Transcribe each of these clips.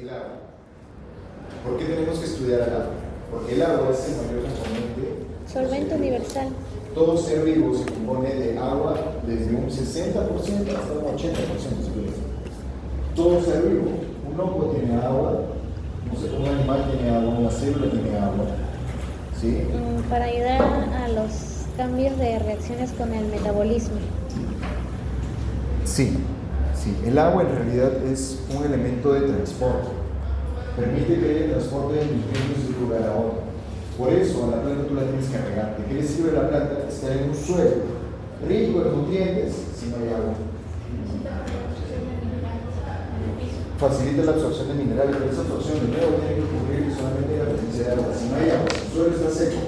el agua. ¿Por qué tenemos que estudiar el agua? Porque el agua es el mayor componente. Solvente universal. Todo ser vivo se compone de agua desde un 60% hasta un 80%. Todo ser vivo. Un hongo tiene agua, un animal tiene agua, una célula tiene agua. ¿Sí? Para ayudar a los cambios de reacciones con el metabolismo. Sí, sí. El agua en realidad es un elemento de transporte. Permite que haya transporte de nutrientes de un lugar a otro. Por eso a la planta tú la tienes que regar. ¿De qué le sirve la planta? Estar en un suelo rico en nutrientes si no hay agua. Facilita la absorción de minerales, pero esa absorción de nuevo tiene que ocurrir solamente la presencia de agua. Si no hay agua, si el suelo está seco,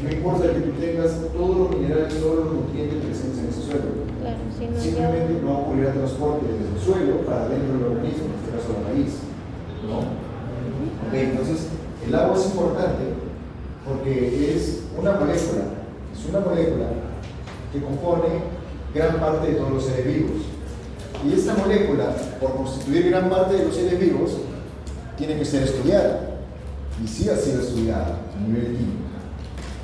no importa que tú tengas todos los minerales, todos los nutrientes presentes en ese suelo. Claro, si no Simplemente no ocurrirá transporte desde el suelo para dentro del organismo, en este caso la raíz. ¿No? Okay, entonces, el agua es importante porque es una molécula que compone gran parte de todos los seres vivos. Y esta molécula, por constituir gran parte de los seres vivos, tiene que ser estudiada. Y sí ha sido estudiada a nivel químico.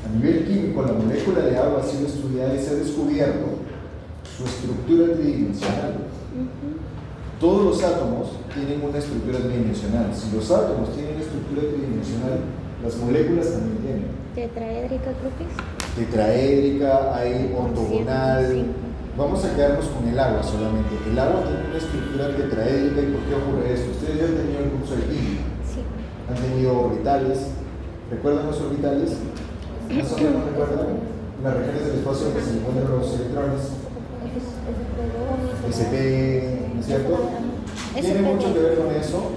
A nivel químico, la molécula de agua ha sido estudiada y se ha descubierto su estructura tridimensional. Todos los átomos tienen una estructura tridimensional. Si los átomos tienen estructura tridimensional, las moléculas también tienen. Tetraédrica, creo que es. Tetraédrica, hay ortogonal. Vamos a quedarnos con el agua solamente. El agua tiene una estructura tetraédrica. ¿Y por qué ocurre esto? Ustedes ya han tenido el curso de química. Sí. Han tenido orbitales. ¿Recuerdan los orbitales? ¿Más o menos recuerdan? Las regiones del espacio en que se encuentran los electrones. SP, ¿no es cierto? Tiene mucho que ver con eso.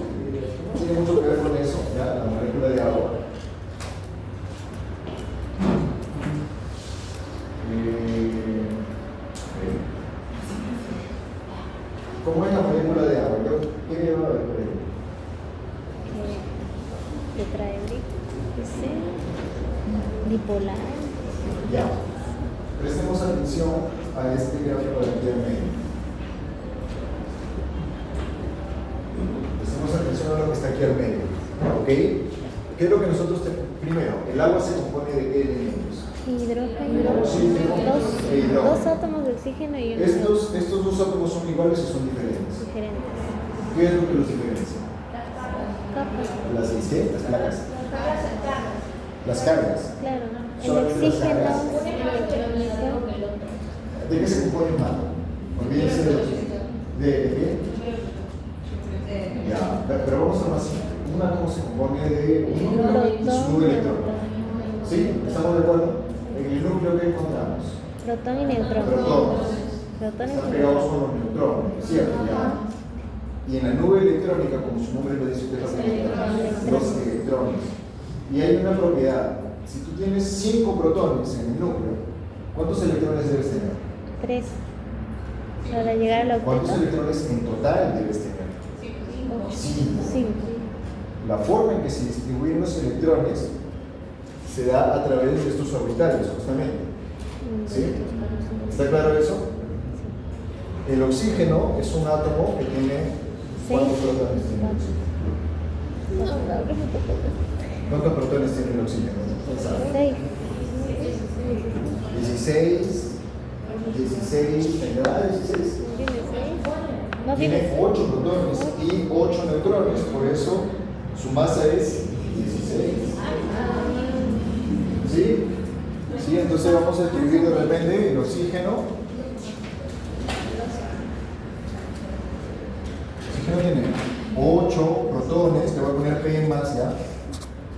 Tiene mucho que ver con eso, ya, la molécula de agua. ¿Cómo es la molécula de agua? ¿Qué lleva de por ahí? Tetraédrica, dipolar. Ya. Prestemos atención a este gráfico de aquí en medio. Prestemos atención a lo que está aquí al medio. ¿Ok? ¿Qué es lo que nosotros tenemos? Primero, el agua se compone de qué elementos. Hidrógeno. Hidrógeno. Dos átomos de oxígeno y uno Estos dos átomos son iguales o son diferentes. diferentes. ¿Qué es lo que los diferencia? Capas. Las placas. Las cargas. Claro. El Solamente las oxígeno, cargas. electrónico. ¿De qué se compone un átomo? Olvídense de qué. Ya, pero vamos a ver así. Un átomo se compone de un núcleo y su electrón. ¿Sí? ¿Estamos de acuerdo? En el núcleo que encontramos. Protón y neutrón. Protones. Protón y Están neutrón. pegados con los neutrones, ¿cierto? Ya. Y en la nube electrónica, como su nombre lo dice, ¿qué es lo que encontramos? Los electrones. Y hay una propiedad. Si tú tienes 5 protones en el núcleo, ¿cuántos electrones debes tener? 3. Para llegar al ¿Cuántos octeto. electrones en total debes tener? 5. La forma en que se distribuyen los electrones se da a través de estos orbitales, justamente. ¿Sí? ¿Está claro eso? El oxígeno es un átomo que tiene... ¿Cuántos protones tiene el oxígeno? ¿Cuántos protones tiene el oxígeno? 6. 16, ¿verdad? 16. No Tiene tiene 8 protones y 8 neutrones, por eso su masa es 16. ¿Sí? ¿Sí? Entonces vamos a escribir de repente el oxígeno. El oxígeno tiene 8 protones, te voy a poner P más ya,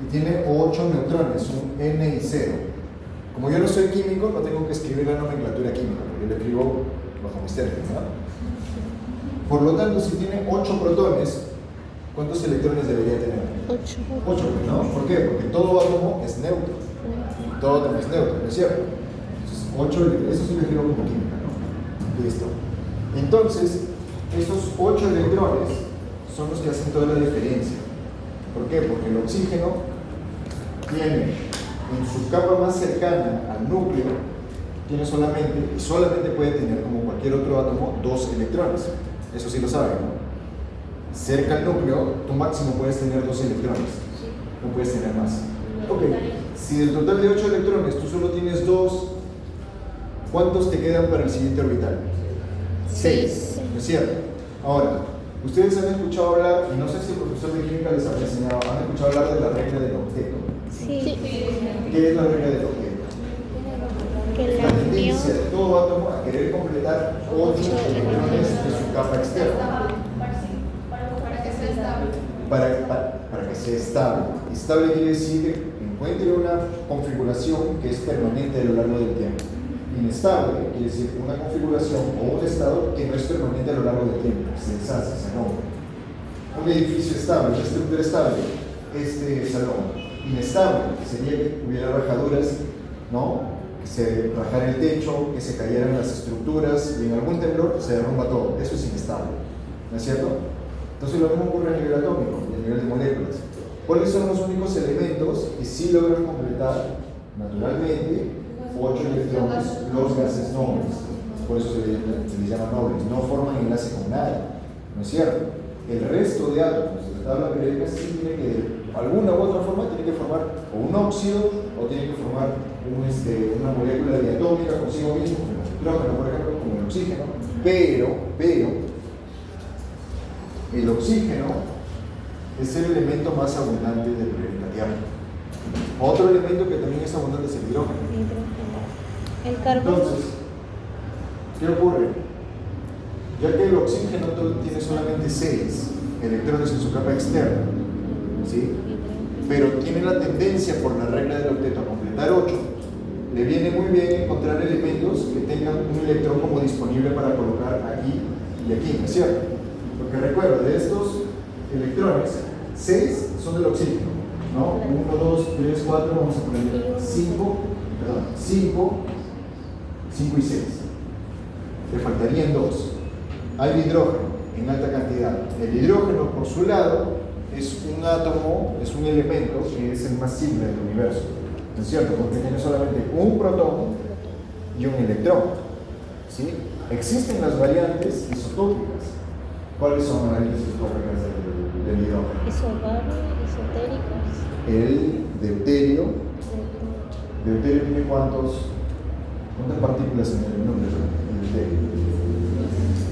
y tiene 8 neutrones, un N y 0. Como yo no soy químico, no tengo que escribir la nomenclatura química, porque lo escribo bajo mis términos, ¿no? Por lo tanto, si tiene 8 protones, ¿cuántos electrones debería tener? 8. 8, ¿no? ¿Por qué? Porque todo átomo es neutro. Todo átomo es neutro, ¿no es cierto? Entonces, 8, eso sí lo escribo como química, ¿no? Listo. Entonces, esos 8 electrones son los que hacen toda la diferencia. ¿Por qué? Porque el oxígeno tiene en su capa más cercana al núcleo, tiene solamente puede tener, como cualquier otro átomo, 2 electrones. Eso sí lo saben, ¿no? cerca al núcleo, tú máximo puedes tener 2 electrones, no puedes tener más. Ok, si del total de 8 electrones tú solo tienes 2, ¿cuántos te quedan para el siguiente orbital? 6, ¿no es cierto? Ahora, ustedes han escuchado hablar, y no sé si el profesor de química les ha enseñado, han escuchado hablar de la regla del octeto. Sí. ¿Qué es la regla del octeto? Que La la unión tendencia de todo átomo a querer completar 8 electrones de su capa externa. Para que sea estable. Estable quiere decir que encuentre una configuración que es permanente a lo largo del tiempo. Inestable quiere decir una configuración o un estado que no es permanente a lo largo del tiempo, se deshace, se rompe. Un edificio estable, una estructura estable, este salón. Inestable, que sería que hubiera rajaduras, ¿no? Que se rajara el techo, que se cayeran las estructuras y en algún temblor se derrumba todo. Eso es inestable, ¿no es cierto? Entonces lo mismo ocurre a nivel atómico y a nivel de moléculas. ¿Cuáles son los únicos elementos que sí logran completar naturalmente 8 electrones los gases nobles? Por eso se les llama nobles. No forman enlace con nada, ¿no es cierto? El resto de átomos de la tabla periódica sí tiene que, de alguna u otra forma, tiene que formar o un óxido o tiene que formar una molécula diatómica consigo mismo, como el hidrógeno, por ejemplo, como el oxígeno. Pero el oxígeno es el elemento más abundante del planeta Tierra. Otro elemento que también es abundante es el hidrógeno. El carbono. Entonces, ¿qué ocurre? Ya que el oxígeno tiene solamente 6 electrones en su capa externa, ¿sí? Pero tiene la tendencia por la regla del octeto a completar 8, le viene muy bien encontrar elementos que tengan un electrón como disponible para colocar aquí y aquí, ¿no es cierto? Porque recuerda, de estos electrones, 6 son del oxígeno, ¿no? 1, 2, 3, 4, vamos a poner 5 y 6. Le faltarían 2. Hay hidrógeno en alta cantidad. El hidrógeno, por su lado, es un átomo, es un elemento que es el más simple del universo, ¿no es cierto? Porque tiene solamente un protón y un electrón, ¿sí? Existen las variantes isotópicas. ¿Cuáles son las variantes isotópicas del hidrógeno? Esotéricos. El deuterio. ¿Deuterio tiene cuántas partículas en el núcleo? El deuterio.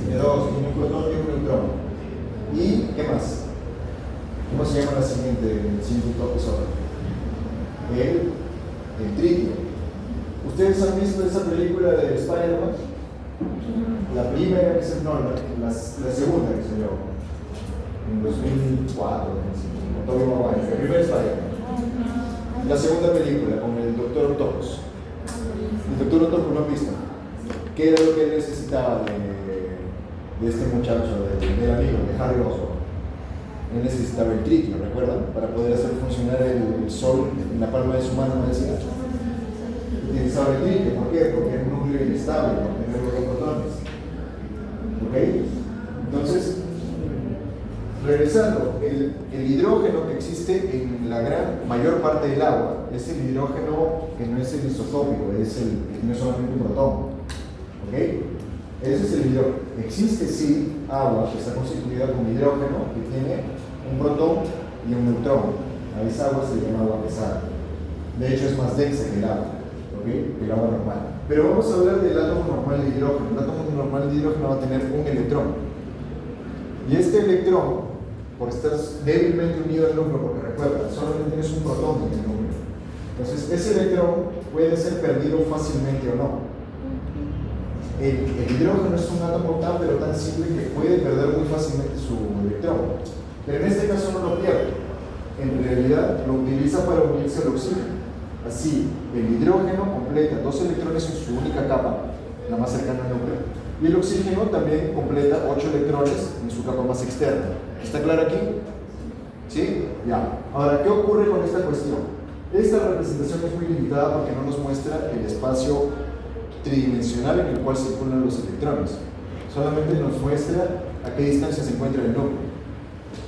Tiene 2, tiene un protón y un neutrón. ¿Y qué más? ¿Cómo se llama el siguiente isótopo? El tritio. ¿Ustedes han visto esa película de Spider-Man? La primera que se, no, la segunda que salió en 2004, con Tobey Maguire, el primer Spider-Man. La segunda película con el Dr. Octopus. El Dr. Octopus, ¿lo han visto? ¿Qué era lo que él necesitaba de este muchacho, del amigo, de Harry Osborn? Él necesitaba el tritio, ¿recuerdan? Para poder hacer funcionar el sol en la palma de su mano, me decía. Utilizaba el tritio, ¿por qué? Porque es un núcleo inestable, por tener los protones. ¿Ok? Entonces, regresando, el hidrógeno que existe en la mayor parte del agua es el hidrógeno que no es el isotópico, es el que tiene solamente un protón. ¿Ok? Ese es el hidrógeno. Existe sí agua que está constituida con hidrógeno que tiene un protón y un neutrón. A esa agua se le llama agua pesada. De hecho es más densa que el agua, ¿okay? Que el agua normal. Pero vamos a hablar del átomo normal de hidrógeno. El átomo normal de hidrógeno va a tener un electrón. Y este electrón, por estar débilmente unido al núcleo, porque recuerda, solamente tienes un protón en el núcleo. Entonces ese electrón puede ser perdido fácilmente o no. El hidrógeno es un átomo tan pero tan simple que puede perder muy fácilmente su electrón. Pero en este caso no lo pierde. En realidad lo utiliza para unirse al oxígeno. Así, el hidrógeno completa 2 electrones en su única capa, la más cercana al núcleo. Y el oxígeno también completa 8 electrones en su capa más externa. ¿Está claro aquí? ¿Sí? Ya. Ahora, ¿qué ocurre con esta cuestión? Esta representación es muy limitada porque no nos muestra el espacio tridimensional en el cual circulan los electrones. Solamente nos muestra a qué distancia se encuentra el núcleo.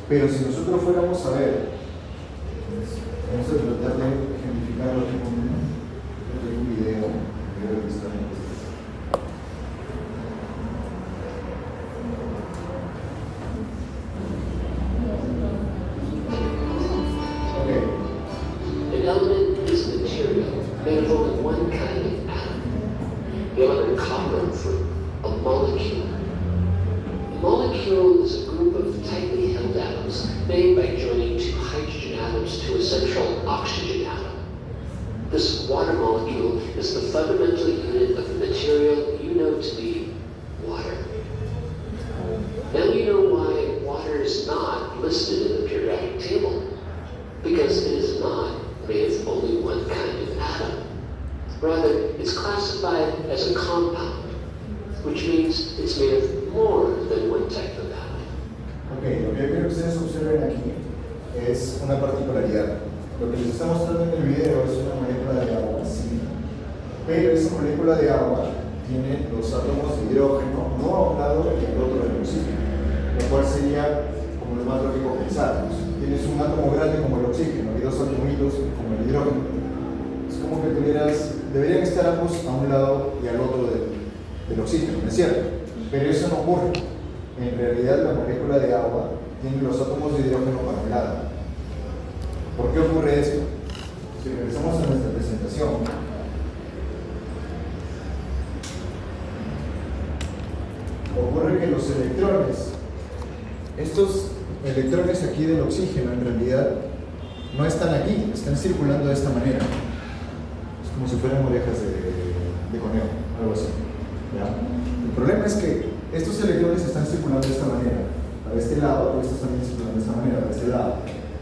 Pero si nosotros fuéramos a ver, vamos a tratar de ejemplificarlo aquí con un video que está en este. tightly held atoms made by joining two hydrogen atoms to a central oxygen atom. This water molecule is the fundamental unit of the material you know to be water. Now you know why water is not listed in the periodic table, because it is not made of only one kind of atom. Rather, it's classified as a compound, which means it's made of more than one type of atom. Ok, lo que quiero que ustedes observen aquí es una particularidad. Lo que les está mostrando en el video es una molécula de agua, sí, pero esa molécula de agua tiene los átomos de hidrógeno no a un lado y al otro del oxígeno, lo cual sería como lo más lógico pensar. Tienes un átomo grande como el oxígeno y dos atomitos como el hidrógeno. Es como que deberían estar ambos a un lado y al otro del oxígeno, ¿no es cierto? Pero eso no ocurre. En realidad la molécula de agua tiene los átomos de hidrógeno para un lado. ¿Por qué ocurre esto? Si regresamos a nuestra presentación, ocurre que los electrones, estos electrones aquí del oxígeno en realidad no están aquí, están circulando de esta manera. Es como si fueran orejas de conejo, algo así. ¿Ya? El problema es que estos electrones están circulando de esta manera, para este lado, y estos también circulando de esta manera, para este lado.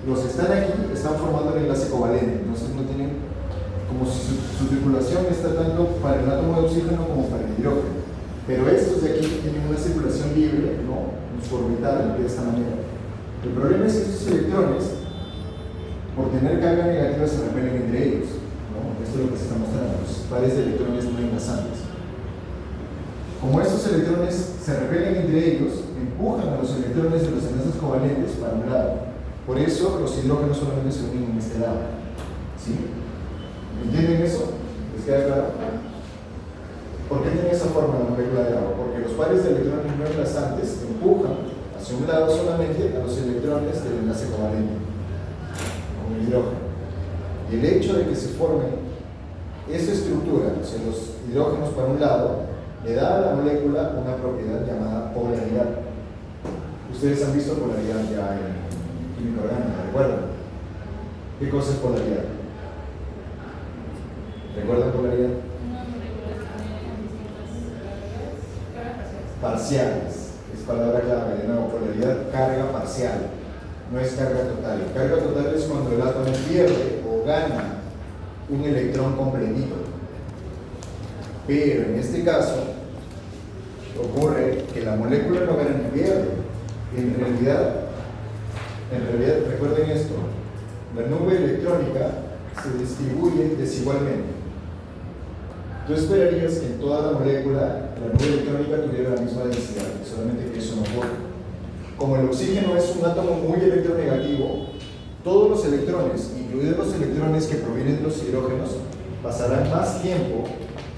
Los que están aquí están formando el enlace covalente, entonces no tienen, como si su circulación está tanto para el átomo de oxígeno como para el hidrógeno. Pero estos de aquí tienen una circulación libre, ¿no? En su orbital, de esta manera. El problema es que estos electrones, por tener carga negativa, se repelen entre ellos, ¿no? Esto es lo que se está mostrando, los pares de electrones no enlazantes. Como estos electrones se repelen entre ellos, empujan a los electrones de los enlaces covalentes para un lado. Por eso los hidrógenos solamente se unen en este lado. ¿Sí? ¿Entienden eso? ¿Les queda claro? ¿Por qué tiene esa forma la molécula de agua? Porque los pares de electrones no enlazantes empujan hacia un lado solamente a los electrones del enlace covalente, como el hidrógeno. Y el hecho de que se forme esa estructura, o sea, los hidrógenos para un lado, le da a la molécula una propiedad llamada polaridad. Ustedes han visto polaridad ya en química orgánica, ¿recuerdan? ¿Qué cosa es polaridad? ¿Recuerdan polaridad? Parciales, es palabra clave. De nuevo, polaridad, carga parcial, no es carga total. Carga total es cuando el átomo pierde o gana un electrón completito. Pero en este caso ocurre que la molécula no gana ni pierde. En realidad, recuerden esto, la nube electrónica se distribuye desigualmente. Tú esperarías que en toda la molécula la nube electrónica tuviera la misma densidad, solamente que eso no ocurre. Como el oxígeno es un átomo muy electronegativo, todos los electrones, incluidos los electrones que provienen de los hidrógenos, pasarán más tiempo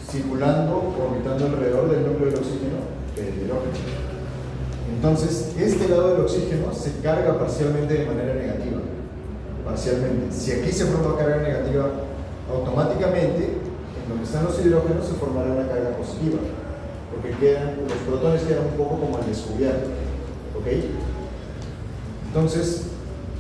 circulando, orbitando alrededor del núcleo del oxígeno que del hidrógeno. Entonces, este lado del oxígeno se carga parcialmente de manera negativa. Parcialmente. Si aquí se forma carga negativa, automáticamente en donde están los hidrógenos se formará una carga positiva, porque los protones quedan un poco como al descubierto. ¿Ok? Entonces,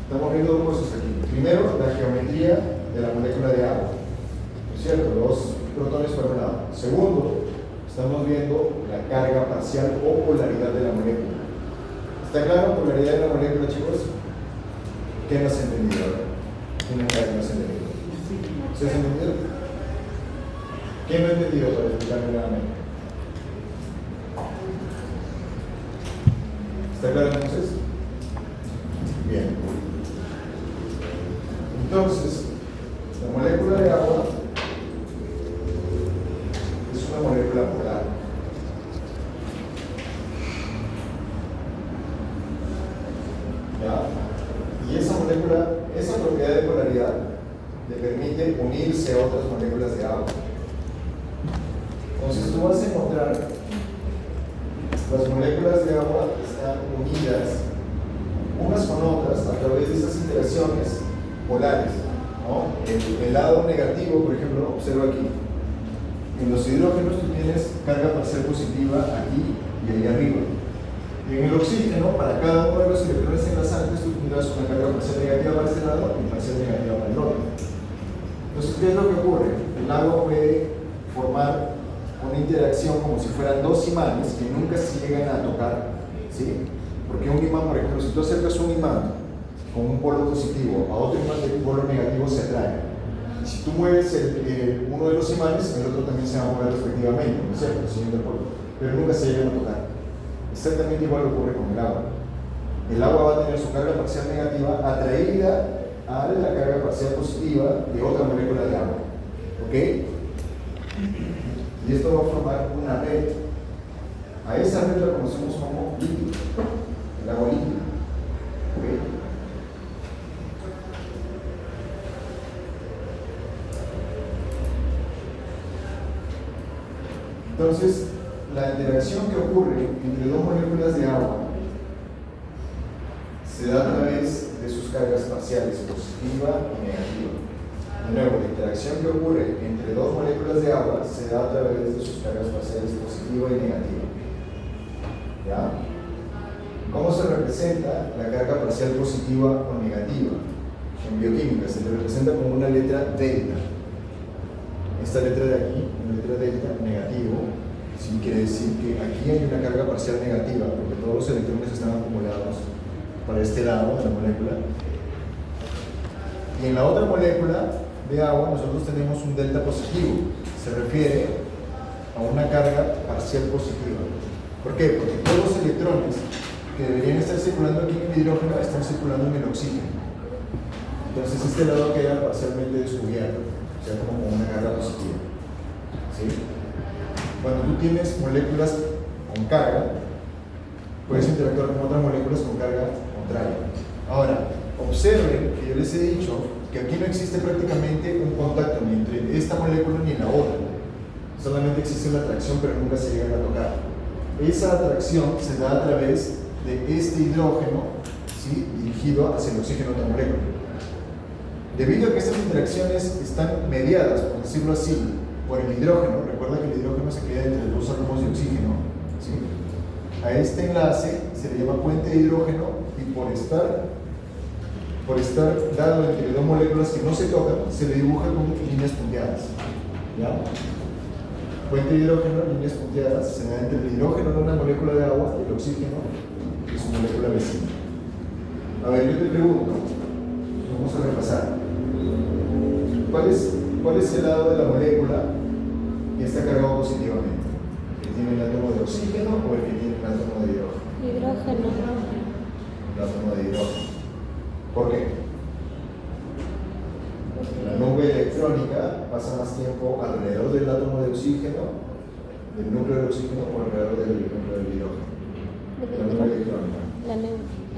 estamos viendo dos cosas aquí. Primero, la geometría de la molécula de agua. ¿No es cierto? Los protones por un lado. Segundo, estamos viendo la carga parcial o polaridad de la molécula. ¿Está claro polaridad de la molécula, chicos? ¿Qué no has entendido? ¿Quién no has entendido? ¿Se has entendido? ¿Quién no ha entendido para explicarme nuevamente? ¿Está claro entonces? Bien. Entonces, la molécula de agua es una molécula polar. ¿Ya? Y esa molécula, esa propiedad de polaridad le permite unirse a otras moléculas de agua. Entonces tú vas a encontrar las moléculas de agua están unidas unas con otras a través de estas interacciones polares, ¿no? El lado negativo, por ejemplo, observa aquí. En los hidrógenos tú tienes carga parcial positiva aquí y ahí arriba. Y en el oxígeno, para cada uno de los electrones enlazantes, tú tendrás una carga parcial negativa para este lado y parcial negativa para el otro. Entonces, ¿qué es lo que ocurre? El agua puede formar una interacción como si fueran dos imanes que nunca se llegan a tocar, ¿sí? Porque un imán, por ejemplo, si tú acercas un imán con un polo positivo a otro imán de un polo negativo, se atrae. Y si tú mueves uno de los imanes, el otro también se va a mover respectivamente, ¿no es cierto? Siguiendo el polo. Pero nunca se llegan a tocar. Exactamente igual ocurre con el agua. El agua va a tener su carga parcial negativa atraída a la carga parcial positiva de otra molécula de agua. ¿Ok? Y esto va a formar una red. A esa red la conocemos como líquido, el agua líquida. ¿Ok? Entonces, la interacción que ocurre entre dos moléculas de agua se da a través de sus cargas parciales, positiva y negativa. De nuevo, la interacción que ocurre entre dos moléculas de agua se da a través de sus cargas parciales positiva y negativa. ¿Ya? ¿Cómo se representa la carga parcial positiva o negativa? En bioquímica se le representa como una letra delta. Esta letra de aquí, una letra delta, negativo, sí quiere decir que aquí hay una carga parcial negativa, porque todos los electrones están acumulados para este lado de la molécula. Y en la otra molécula de agua nosotros tenemos un delta positivo. Se refiere a una carga parcial positiva. ¿Por qué? Porque todos los electrones que deberían estar circulando aquí en el hidrógeno están circulando en el oxígeno. Entonces este lado queda parcialmente descubierto, o sea, como con una carga positiva. ¿Sí? Cuando tú tienes moléculas con carga, puedes interactuar con otras moléculas con carga contraria. Ahora, observen que yo les he dicho que aquí no existe prácticamente un contacto ni entre esta molécula ni la otra. Solamente existe una atracción, pero nunca se llegan a tocar. Esa atracción se da a través de este hidrógeno, ¿sí?, dirigido hacia el oxígeno de otra molécula. Debido a que estas interacciones están mediadas, por decirlo así, por el hidrógeno, recuerda que el hidrógeno se queda entre los dos átomos de oxígeno, ¿sí?, a este enlace se le llama puente de hidrógeno, y por estar dado entre dos moléculas que no se tocan, se le dibuja con líneas punteadas. ¿Ya? Puente de hidrógeno, líneas punteadas, se da entre el hidrógeno de una molécula de agua y el oxígeno de su molécula vecina. A ver, yo te pregunto, vamos a repasar. ¿Cuál es el lado de la molécula que está cargado positivamente? ¿El que tiene el átomo de oxígeno o el que tiene el átomo de hidrógeno? Hidrógeno. El átomo de hidrógeno. ¿Por qué? La nube electrónica pasa más tiempo alrededor del átomo de oxígeno, del núcleo del oxígeno, o alrededor del núcleo del hidrógeno. La nube electrónica.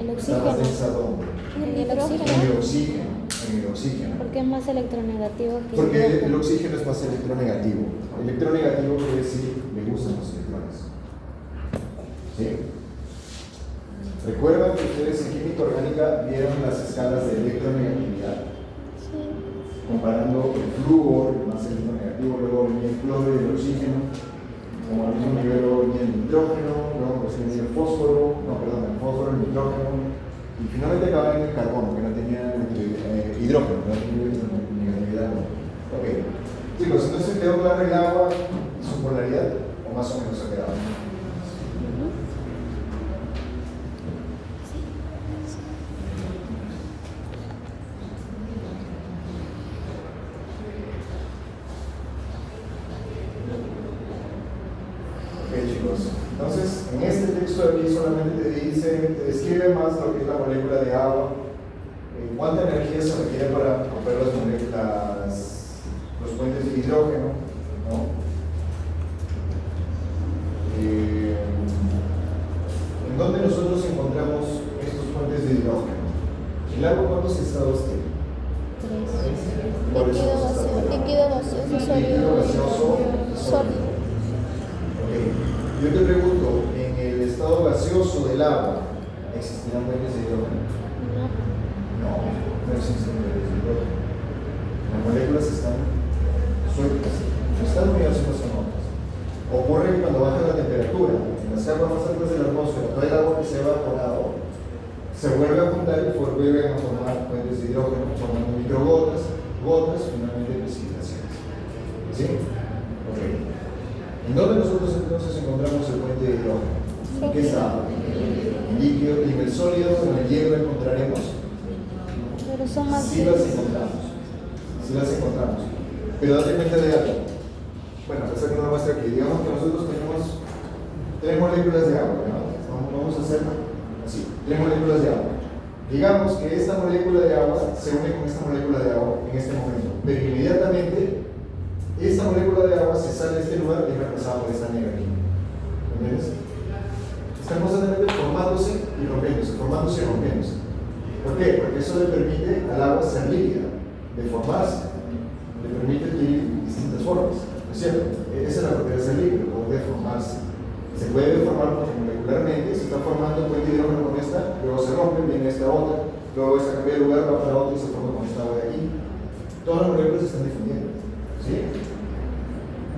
El Está más densa oxígeno. ¿dónde? El En el oxígeno. En el oxígeno. Porque es más electronegativo que Porque el hidrógeno. oxígeno es más electronegativo. Electronegativo quiere decir le gustan los electrones. ¿Sí? ¿Recuerdan que ustedes en química orgánica vieron las escalas de electronegatividad? Sí. Comparando el flúor, el más electronegativo, luego venía el cloro y el oxígeno, como al mismo nivel luego venía el nitrógeno, luego venía el fósforo, el fósforo, el nitrógeno, y finalmente acababa en el carbono, que no tenía hidrógeno, que no tenía negatividad. Ok, chicos, entonces quedó claro el agua y su polaridad, o más o menos ha quedado. Chicos, entonces en este texto de aquí solamente te dice, te describe más lo que es la molécula de agua, cuánta energía se requiere para romper los puentes de hidrógeno, ¿no? ¿En dónde nosotros encontramos estos puentes de hidrógeno? ¿El agua cuántos estados tiene? Líquido gaseoso, líquido gaseoso, sólido. Yo te pregunto, en el estado gaseoso del agua, ¿existirán puentes de hidrógeno? No existen puentes de hidrógeno. Las moléculas están sueltas, no están unidas unas con otras. Ocurre que cuando baja la temperatura, en las capas más altas de la atmósfera, todo el agua que se ha evaporado se vuelve a juntar y vuelven a formar puentes de hidrógeno, formando microgotas, gotas, finalmente precipitaciones. ¿Sí? Ok. ¿En dónde nosotros entonces encontramos el puente de hidrógeno? ¿En qué estado? En líquido, y en el sólido, en el hielo encontraremos. Pero son más Sí las encontramos. Sí las encontramos. Pero date cuenta de algo. Bueno, esta que nos muestra aquí. Digamos que nosotros tenemos 3 moléculas de agua, ¿no? Vamos a hacerlo así. 3 moléculas de agua. Digamos que esta molécula de agua se une con esta molécula de agua en este momento. Pero inmediatamente esta molécula de agua se sale de este lugar y es reemplazada por esta negra aquí. ¿Entiendes? Están constantemente formándose y rompiéndose, formándose y rompiéndose. ¿Por qué? Porque eso le permite al agua ser líquida, deformarse, le permite adquirir distintas formas, ¿no es cierto? Esa es la propiedad de ser líquido, poder deformarse. Se puede deformar porque molecularmente se está formando un puente de hidrógeno con esta, luego se rompe, viene esta otra, luego esta cambia de lugar, va para otra y se forma con esta agua de aquí. Todas las moléculas se están difundiendo, ¿sí?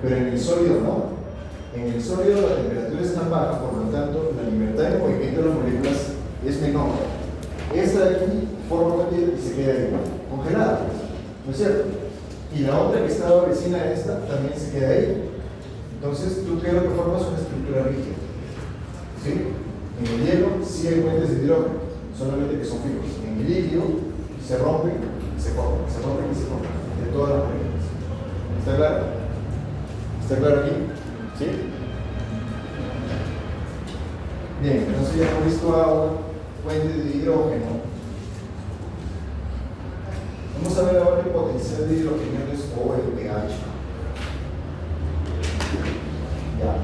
Pero en el sólido no. En el sólido la temperatura es tan baja, por lo tanto la libertad de movimiento de las moléculas es menor. Esta de aquí forma una piedra y se queda ahí, congelada, ¿no es cierto? Y la otra que está vecina a esta también se queda ahí. Entonces tú qué es lo que formas una estructura rígida, ¿sí? En el hielo sí hay puentes de hidrógeno, solamente que son fijos. En el líquido se rompen y se forman, se rompen y se forman, de todas las moléculas. ¿Está claro? ¿Está claro aquí? ¿Sí? Bien, entonces ya hemos visto agua, puentes de hidrógeno. Vamos a ver ahora el potencial de hidrogenados o el pH. Ya.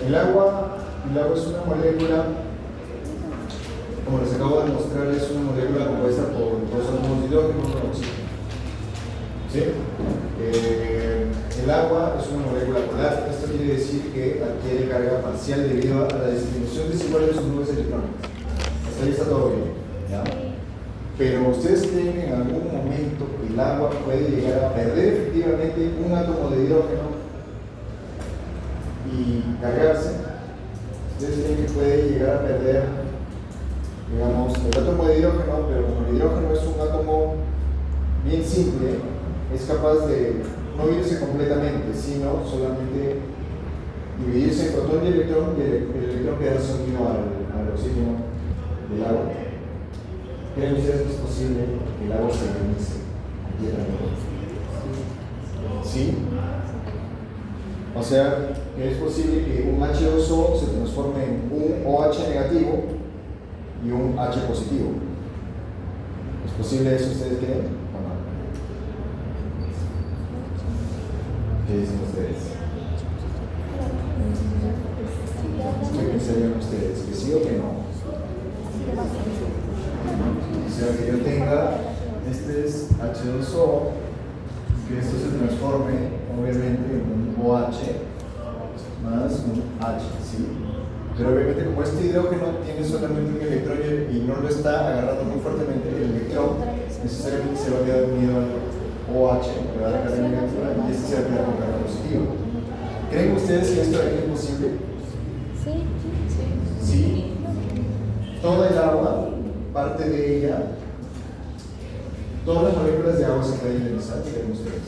El agua es una molécula, como les acabo de mostrar, es una molécula compuesta por 2 átomos de hidrógeno y 1 de oxígeno. ¿Sí? El agua es una molécula polar. Esto quiere decir que adquiere carga parcial debido a la distribución desigual de sus nubes electrónicas. Hasta ahí está todo bien, ¿ya? Pero ustedes creen que en algún momento el agua puede llegar a perder efectivamente un átomo de hidrógeno y cargarse. Ustedes creen que puede llegar a perder, digamos, el átomo de hidrógeno, pero como el hidrógeno es un átomo bien simple, es capaz de no irse completamente, sino solamente dividirse en protón y electrón, y el electrón quedarse unido al oxígeno del agua. ¿Creen ustedes que es posible que el agua se ionice completamente? ¿Sí? O sea, que es posible que un H2O se transforme en un OH negativo y un H positivo. ¿Es posible eso, ustedes creen? ¿O no? ¿Qué dicen ustedes? ¿Qué pensarían ustedes? ¿Que sí o que no? O sea, que yo tenga, este es H2O, que esto se transforme obviamente en un OH más un H, ¿sí? Pero obviamente como este hidrógeno tiene solamente un electrón y no lo está agarrando muy fuertemente, el electrón necesariamente se va a quedar unido al OH, le va a dar carga negativa y este se va a quedar con carga positiva. ¿Creen ustedes que esto aquí es posible? Sí. Sí. Toda el agua, parte de ella, todas las moléculas de agua se pueden ionizar, ¿creen ustedes?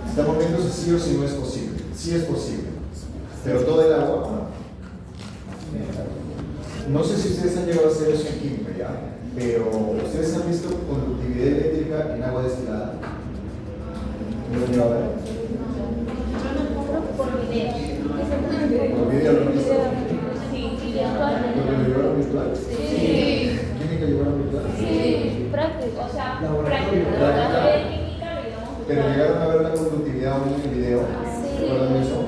Estamos viendo si sí o si no es posible. Sí es posible. Pero todo el agua, no sé si ustedes han llegado a hacer eso en química ya, pero ustedes han visto conductividad eléctrica en agua destilada. ¿No lo han llegado a ver? Por video. ¿Por video lo han visto? ¿Porque lo llevaron virtual? Sí. ¿Química llevaron virtual? Sí. Práctico. O sea, práctico. Pero llegaron a ver la conductividad en el video. ¿Recuerdan eso?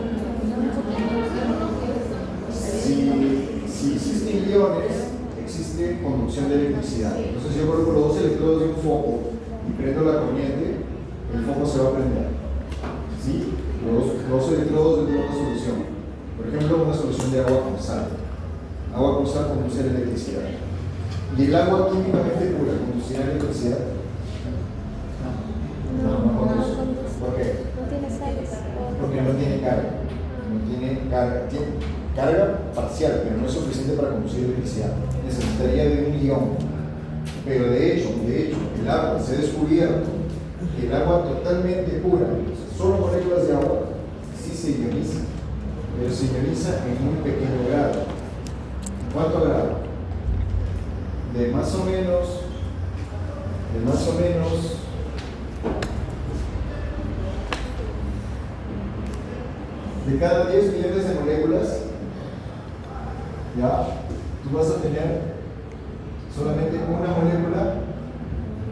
Si existen iones, existe conducción de electricidad. Entonces, si yo coloco los dos electrodos de un foco y prendo la corriente, el foco se va a prender. ¿Sí? Los electrodos de una solución. Por ejemplo, una solución de agua con sal. Agua con sal conduce electricidad. ¿Y el agua químicamente pura conducirá electricidad? No conduce. ¿Por qué? No tiene sales. Porque no tiene carga. No tiene carga. Tiene carga parcial, pero no es suficiente para conducir electricidad. Necesitaría de un ion. Pero de hecho, el agua se ha descubierto que el agua totalmente pura, solo moléculas de agua, sí se ioniza. Pero se ioniza en muy pequeño grado. ¿Cuánto grado? De más o menos de cada 10 millones de moléculas, ya, tú vas a tener solamente una molécula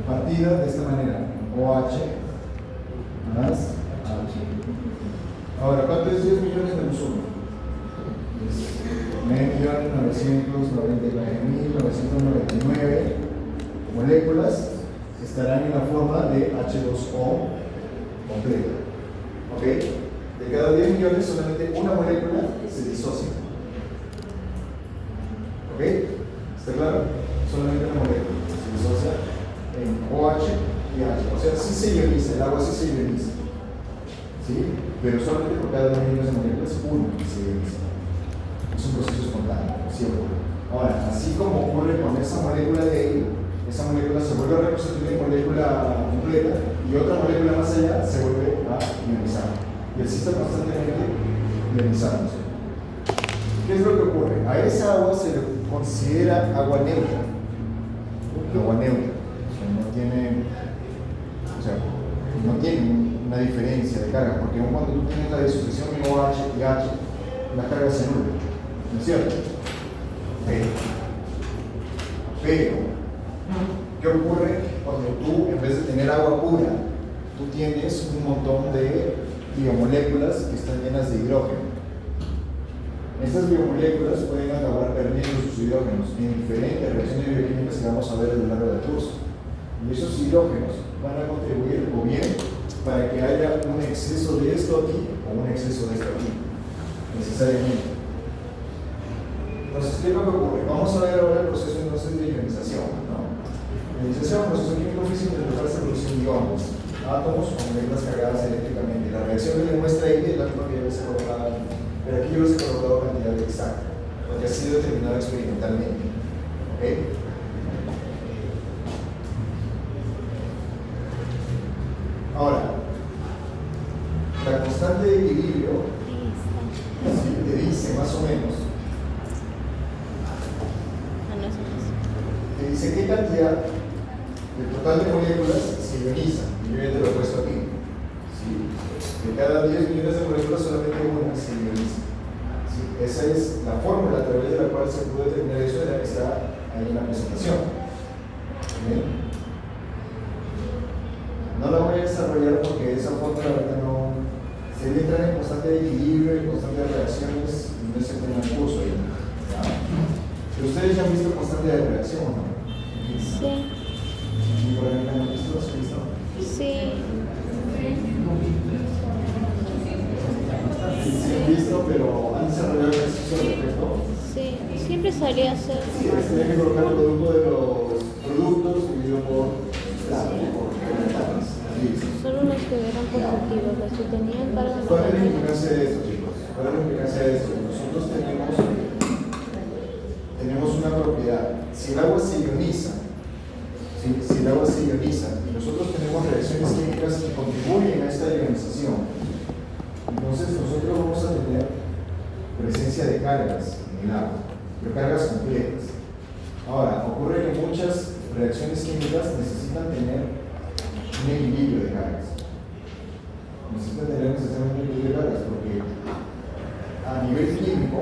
partida de esta manera, OH más H. Ahora, ¿cuánto es 10 millones menos 1? 1.999.999 moléculas estarán en la forma de H2O completa. ¿Ok? De cada 10 millones, solamente una molécula se disocia. ¿Ok? ¿Está claro? Solamente una molécula se disocia en OH y H. O sea, sí se ioniza, el agua sí se ioniza. ¿Sí? Pero solamente por cada 10 millones de moléculas, uno se ioniza. Es un proceso espontáneo, siempre. Ahora, así como ocurre con esa molécula de ahí, esa molécula se vuelve a reconstituir en molécula completa y otra molécula más allá se vuelve a ionizar. Y así está constantemente ionizándose. ¿Qué es lo que ocurre? A esa agua se le considera agua neutra. Agua neutra. O sea, no tiene una diferencia de carga, porque aun cuando tú tienes la disociación de OH y H, la carga se anula. ¿No es cierto? Pero, ¿qué ocurre cuando tú, en vez de tener agua pura, tú tienes un montón de biomoléculas que están llenas de hidrógeno? Estas biomoléculas pueden acabar perdiendo sus hidrógenos en diferentes reacciones bioquímicas que vamos a ver a lo largo del curso. Y esos hidrógenos van a contribuir o bien para que haya un exceso de esto aquí o un exceso de esto aquí, necesariamente. Entonces, ¿qué es lo que ocurre? Vamos a ver ahora el proceso entonces de ionización, ¿no? La ionización es un proceso químico físico de la producción de iones, átomos o moléculas cargadas eléctricamente. La reacción que le muestra ahí es la misma que yo les he colocado aquí, pero aquí yo les he colocado cantidad exacta, porque ha sido determinado experimentalmente. ¿Ok? equilibrio, ¿sí? Te dice más o menos, te dice qué cantidad del total de moléculas se ioniza. Yo ya te lo he puesto aquí. ¿Sí? De cada 10 millones de moléculas solamente una se ioniza. ¿Sí? Esa es la fórmula a través de la cual se pudo determinar eso, de la que está ahí en la presentación. ¿Bien? No la voy a desarrollar porque esa fórmula ahorita no se debe entrar en constante equilibrio y constante reacciones y no es el tema del curso ahí. ¿Ya? Pero ustedes ya han visto constante de reacción, ¿o no? Sí. ¿Y por ejemplo han visto? ¿Sí han visto? Sí. Sí han visto, pero han desarrollado el ejercicio al respecto. Sí. Siempre solía hacer. Sí, tenía que colocar el producto de los productos dividido por etapas. Solo los que eran positivos, los que tenían carga ¿Cuál es la negativa. implicancia de esto, chicos? ¿Cuál es la implicancia de esto? Nosotros tenemos una propiedad. Si el agua se ioniza, si el agua se ioniza y nosotros tenemos reacciones químicas que contribuyen a esta ionización, entonces nosotros vamos a tener presencia de cargas en el agua, pero cargas completas. Ahora, ocurre que muchas reacciones químicas necesitan tener un equilibrio de cargas. Necesitan tener necesariamente un equilibrio de cargas porque a nivel químico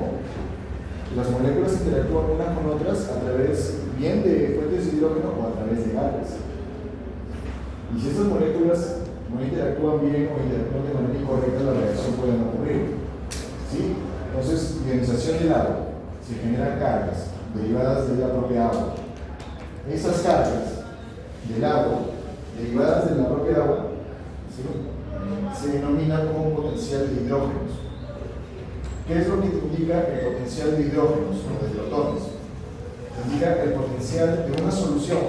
las moléculas interactúan unas con otras a través bien de fuentes de hidrógeno o a través de gases. Y si estas moléculas no interactúan bien o interactúan de manera incorrecta, la reacción puede no ocurrir. ¿Sí? Entonces, ionización del agua, se generan cargas derivadas de la propia agua. Esas cargas del agua, derivadas de la propia agua, ¿sí? Se denominan como potencial de hidrógenos. ¿Qué es lo que te indica el potencial de hidrógenos o de protones? Te indica el potencial de una solución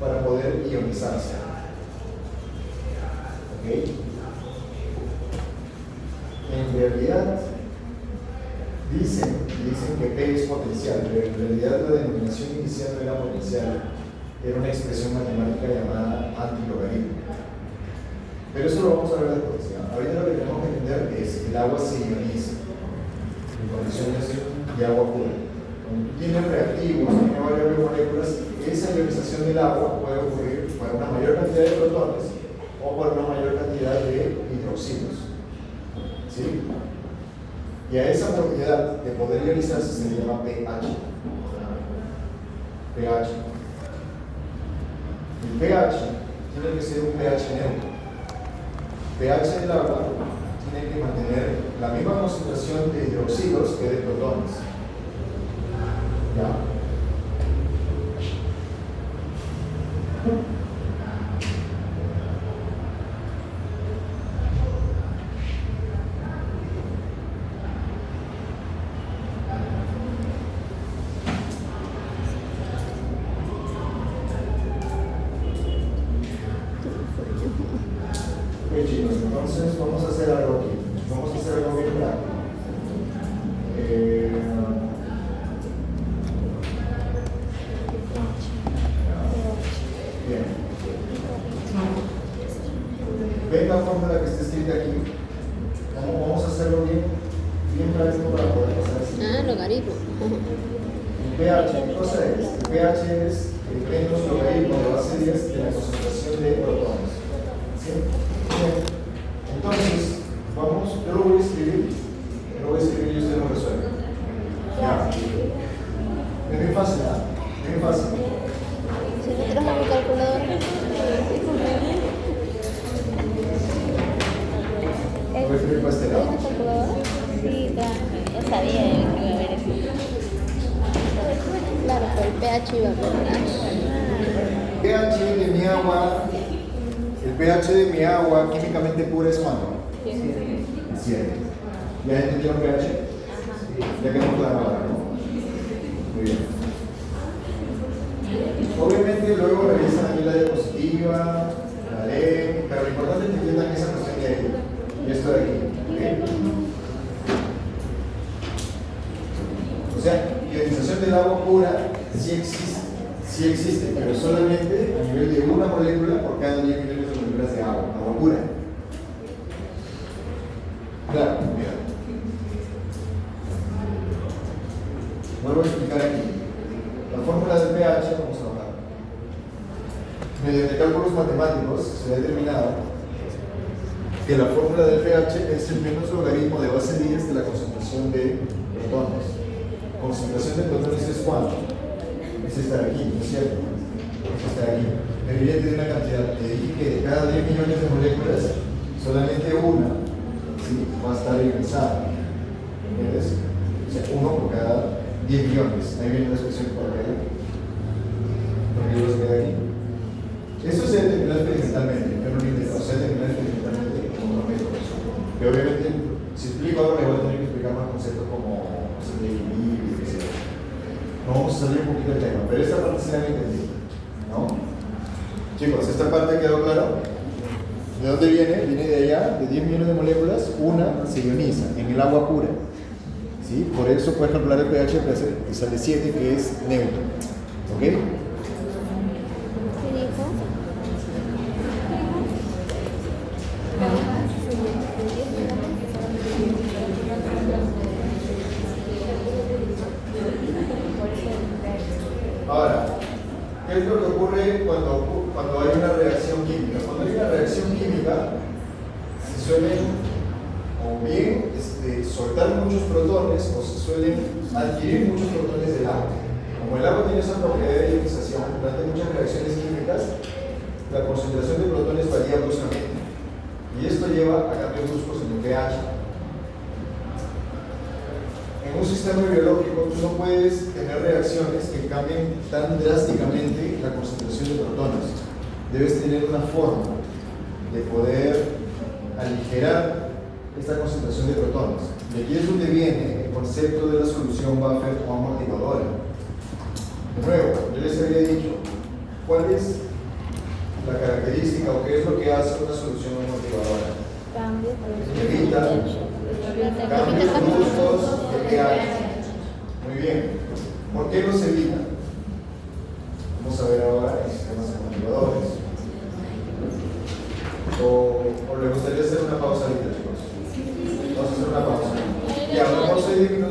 para poder ionizarse. ¿Ok? En realidad, dicen que P es potencial, pero en realidad la denominación inicial no era potencial, era una expresión matemática llamada antilogaritmo. Pero eso lo vamos a ver después. ¿Ya? Ahorita lo que tenemos que entender es que el agua se ioniza en condiciones de agua pura. Cuando tú tienes reactivos, tienes varias moléculas, esa ionización del agua puede ocurrir por una mayor cantidad de protones o por una mayor cantidad de hidroxilos. ¿Sí? Y a esa propiedad de poder ionizarse se le llama pH. pH. El pH tiene que ser un pH neutro. pH del agua tiene que mantener la misma concentración de hidroxilos que de protones. ¿Ya? Ok, chicos, entonces vamos a hacer algo aquí. Vamos a hacer algo bien práctico. Bien. ¿Ven la fórmula que está escrita aquí? Vamos a hacerlo bien práctico para poder pasar así. Ah, logaritmo. El pH, ¿qué cosa es? El pH es el menos logaritmo de base 10 de la concentración de protones. ¿Sí? Bien. Entonces, vamos, yo lo voy a escribir y usted lo resuelve. Ya. Es bien fácil, ¿verdad? Bien fácil. Si no trajo mi calculadora. Voy a escribir para este lado. ¿Tienes calculadora? Sí, traje. Ya sabía que iba a haber eso. Claro, pero el pH iba a ver. pH de mi agua, el pH de mi agua químicamente pura es cuánto? 7. ¿Ya entendieron pH? Ya quedó claro ahora, ¿no? Muy bien. Obviamente luego revisan aquí la diapositiva, la leen, pero lo importante es que entiendan esa cuestión de ahí y esto de aquí. ¿Okay? O sea, ionización del agua pura sí existe, pero solamente a nivel de una molécula por cada 10 millones de moléculas de agua pura. Claro, mira. Vuelvo a explicar aquí. La fórmula del pH, vamos a bajar. Mediante cálculos matemáticos se ha determinado que la fórmula del pH es el menos logaritmo de base 10 de la concentración de protones. Concentración de protones es ¿cuánto? Es esta de aquí, ¿no es cierto? Es esta de aquí. Pero ya tiene una cantidad, te dije que de cada 10 millones de moléculas, solamente una, ¿sí?, va a estar ionizada. ¿Entiendes? O sea, uno por cada 10 millones. Ahí viene la expresión por acá. Porque yo los veo aquí. Eso se determinó experimentalmente, pero no intentado, se determinó experimentalmente como los métodos. Que obviamente, si explico ahora, me voy a tener que explicar más conceptos como de equilibrio, etc. No vamos a salir un poquito del tema, pero esta parte se la han entendido, ¿no? Chicos, ¿esta parte quedó clara? ¿De dónde viene? Viene de allá, de 10 millones de moléculas, una se ioniza en el agua pura. ¿Sí? Por eso puedes calcular el pH que sale 7, que es neutro. ¿Ok? Ahora, ¿qué es lo que ocurre cuando hay una reacción química? Cuando hay una reacción química, se suelen o bien soltar muchos protones o se suelen adquirir muchos protones del agua. Como el agua tiene esa propiedad de ionización, durante muchas reacciones químicas, la concentración de protones varía bruscamente. Y esto lleva a cambios bruscos en el pH. En un sistema biológico tú no puedes tener reacciones que cambien tan drásticamente la concentración de protones. Debes tener una forma de poder aligerar esta concentración de protones. Y aquí es donde viene el concepto de la solución buffer o amortiguadora. De nuevo, yo les había dicho cuál es la característica o qué es lo que hace una solución amortiguadora. Evita cambios bruscos de pH. Muy bien. ¿Por qué los evita? Vamos a ver ahora en sistemas amortiguadores. ¿O les gustaría hacer una pausa ahorita, chicos? Vamos a hacer una pausa. Ya, una pausa y